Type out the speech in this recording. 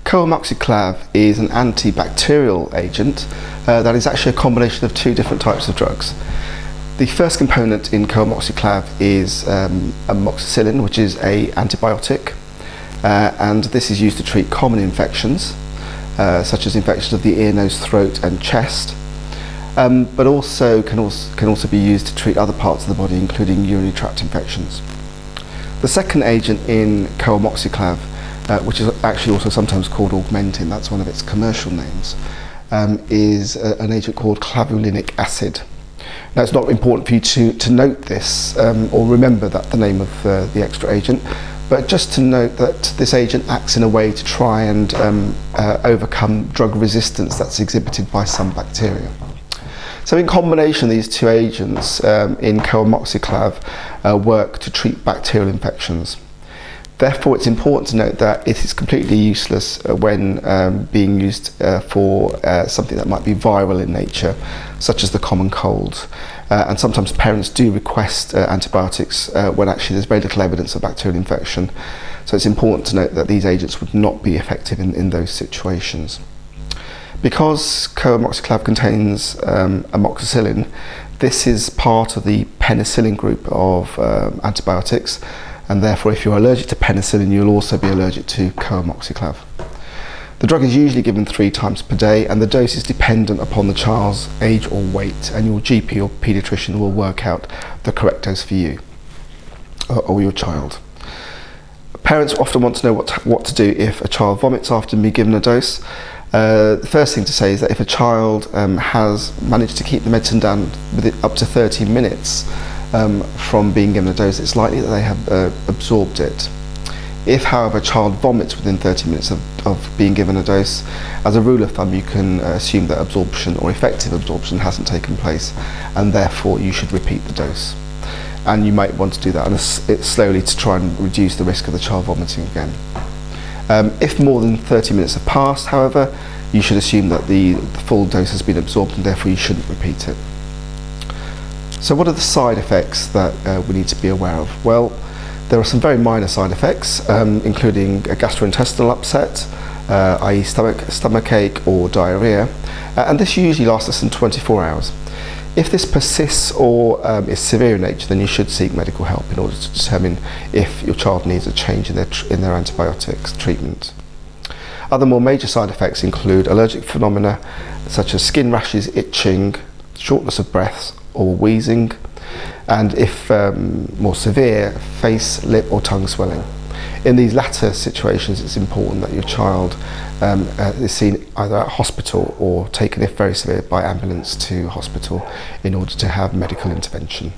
Co-amoxiclav is an antibacterial agent that is actually a combination of two different types of drugs. The first component in co-amoxiclav is amoxicillin, which is an antibiotic, and this is used to treat common infections, such as infections of the ear, nose, throat and chest, but also can also be used to treat other parts of the body, including urinary tract infections. The second agent in co-amoxiclav, which is actually also sometimes called augmentin, that's one of its commercial names, is an agent called clavulinic acid. Now, it's not important for you to note this or remember that the name of the extra agent, but just to note that this agent acts in a way to try and overcome drug resistance that's exhibited by some bacteria. So in combination, these two agents in co-amoxiclav work to treat bacterial infections. Therefore, it's important to note that it is completely useless when being used for something that might be viral in nature, such as the common cold. And sometimes parents do request antibiotics when actually there's very little evidence of bacterial infection. So it's important to note that these agents would not be effective in those situations. Because co-amoxiclav contains amoxicillin, this is part of the penicillin group of antibiotics, and therefore if you're allergic to penicillin, you'll also be allergic to co-amoxiclav. The drug is usually given 3 times per day, and the dose is dependent upon the child's age or weight, and your GP or paediatrician will work out the correct dose for you or your child. Parents often want to know what to do if a child vomits after being given a dose. The first thing to say is that if a child has managed to keep the medicine down with up to 30 minutes from being given a dose, it's likely that they have absorbed it. If, however, a child vomits within 30 minutes of being given a dose, as a rule of thumb, you can assume that absorption or effective absorption hasn't taken place, and therefore you should repeat the dose. And you might want to do that slowly to try and reduce the risk of the child vomiting again. If more than 30 minutes have passed, however, you should assume that the full dose has been absorbed, and therefore you shouldn't repeat it. So what are the side effects that we need to be aware of? Well, there are some very minor side effects, including a gastrointestinal upset, i.e. stomachache or diarrhea, and this usually lasts less than 24 hours. If this persists or is severe in nature, then you should seek medical help in order to determine if your child needs a change in their antibiotics treatment. Other more major side effects include allergic phenomena such as skin rashes, itching, shortness of breath or wheezing, and if more severe, face, lip or tongue swelling. In these latter situations, it's important that your child is seen either at hospital or taken, if very severe, by ambulance to hospital in order to have medical intervention.